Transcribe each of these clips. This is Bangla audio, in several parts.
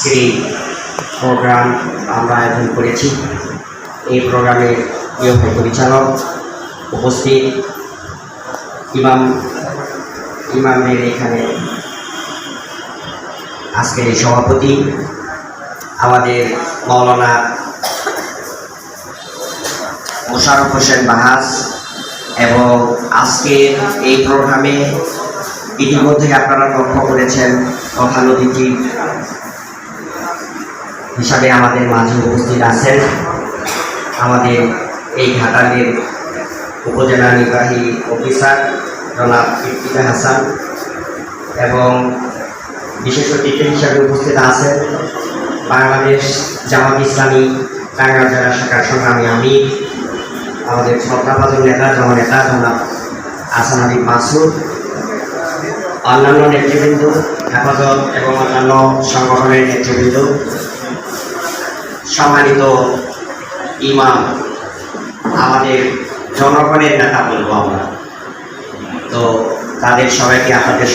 আজকের এই প্রোগ্রাম আমরা আয়োজন করেছি। এই প্রোগ্রামের প্রিয় পরিচালক উপস্থিত ইমামদের এখানে আজকের এই সভাপতি আমাদের মাওলানা মোশাররফ হোসেন বাহাস এবং আজকের এই প্রোগ্রামে ইতিমধ্যে আপনারা লক্ষ্য করেছেন প্রধান অতিথি হিসাবে আমাদের মাঝে উপস্থিত আছেন আমাদের এই ঘাটালের উপজেলা নির্বাহী অফিসার জনাব ইফতিখার হাসান এবং বিশেষ অতিথি হিসাবে উপস্থিত আছেন বাংলাদেশ জামাত ইসলামী টাঙ্গাইল জেলা শাখার সংগ্রামী আমির আমাদের শ্রদ্ধাভাজন নেতা জননেতা জনাব আহসান হাবিব মাসুদ, অন্যান্য নেতৃবৃন্দ, হেফাজত এবং অন্যান্য সংগঠনের নেতৃবৃন্দ, সম্মানিত ইমাম, আমাদের জনগণের নেতা বলবো আমরা, তো আপনাদের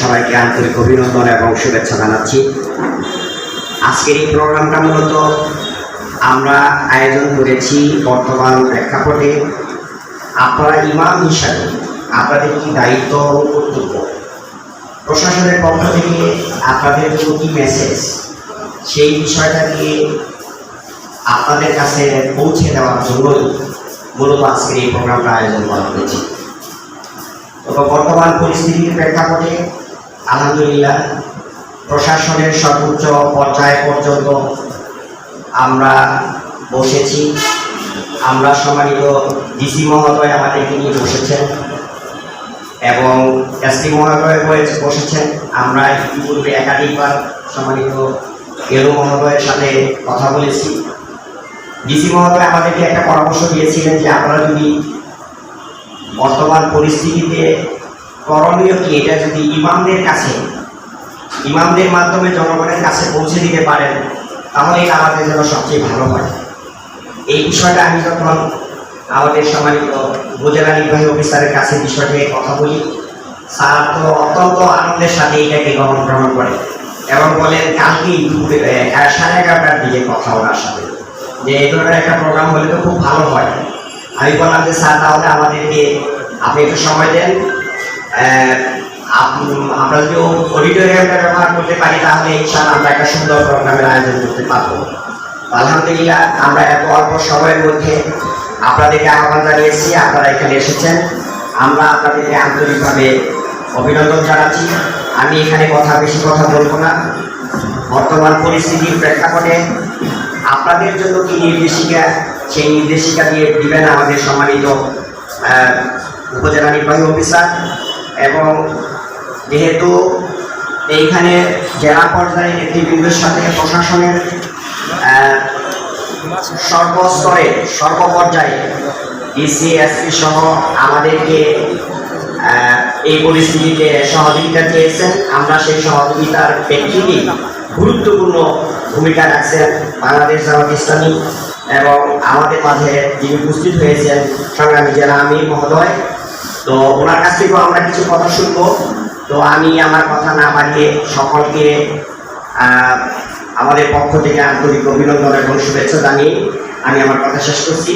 সবাইকে আন্তরিক অভিনন্দন এবং শুভেচ্ছা জানাচ্ছি। আজকের এই প্রোগ্রামটা মূলত আমরা আয়োজন করেছি বর্তমান প্রেক্ষাপটে আপনারা ইমাম হিসাবে আপনাদের কি দায়িত্ব ও কর্তব্য, প্রশাসনের পক্ষ থেকে আপনাদের জন্য কি মেসেজ, সেই বিষয়টাকে আপনাদের কাছে পৌঁছে দেওয়ার জন্যই মূলত আজকের এই প্রোগ্রামটা আয়োজন করা হয়েছে। তবে বর্তমান পরিস্থিতির প্রেক্ষাপটে আলহামদুলিল্লাহ প্রশাসনের সর্বোচ্চ পর্যায় পর্যন্ত আমরা বসেছি। আমরা সম্মানিত ডিসি মহোদয় আমাদেরকে নিয়ে বসেছেন এবং এসপি মহোদয় বসেছেন। আমরা ইতিপূর্বে একাধিকবার সম্মানিত এলও মহোদয়ের সাথে কথা বলেছি। ডিসি মহোদয় আমাদেরকে একটা পরামর্শ দিয়েছিলেন যে আপনারা যদি বর্তমান পরিস্থিতিতে করণীয় কি এটা যদি ইমামদের মাধ্যমে জনগণের কাছে পৌঁছে দিতে পারেন তাহলে এটা আমাদের জন্য সবচেয়ে ভালো হয়। এই বিষয়টা আমি যখন আমাদের সম্মানিত উপজেলা নির্বাহী অফিসারের কাছে বিষয়টি কথা বলি, স্যার তো অত্যন্ত আনন্দের সাথে এটাকে গ্রহণ করে এবং বলেন কালকেই দুপুরে 11:30টার দিকে কথা ওনার সাথে যে এই ধরনের একটা প্রোগ্রাম হলে তো খুব ভালো হয়। আমি বললাম যে স্যার তাহলে আমাদেরকে আপনি একটু সময় দেন, আমরা যদি অডিটোরিয়ামটা ব্যবহার করতে পারি তাহলে ইনশাআল্লাহ আমরা একটা সুন্দর প্রোগ্রামের আয়োজন করতে পারবো। আলহামদুলিল্লাহ আমরা এত অল্প সময়ের মধ্যে আপনাদেরকে আহ্বান জানিয়েছি, আপনারা এখানে এসেছেন, আমরা আপনাদেরকে আন্তরিকভাবে অভিনন্দন জানাচ্ছি। আমি এখানে বেশি কথা বলবো না। বর্তমান পরিস্থিতির প্রেক্ষাপটে আপনাদের জন্য কি নির্দেশিকা, সেই নির্দেশিকা দিয়ে দিবেন আমাদের সম্মানিত উপজেলা নির্বাহী অফিসার। এবং যেহেতু এইখানে জেলা পর্যায়ে নেতৃবৃন্দের সাথে প্রশাসনের সর্বস্তরে সর্বপর্যায়ে ডিসি এসপি সহ আমাদেরকে এই পরিস্থিতিতে সহযোগিতা চেয়েছেন। আমরা সেই সহযোগিতার প্রেক্ষিতেই গুরুত্বপূর্ণ ভূমিকা রাখছেন বাংলাদেশ জামাত ইসলামী এবং আমাদের মাঝে যিনি উপস্থিত হয়েছেন সংগ্রামী জেলা আমির মহোদয়। তো ওনার কাছ থেকেও আমরা কিছু কথা শুনবো। তো আমি আমার কথা না বাড়িয়ে সকলকে আমাদের পক্ষ থেকে আন্তরিক অভিনন্দন এবং শুভেচ্ছা জানিয়ে আমি আমার কথা শেষ করছি।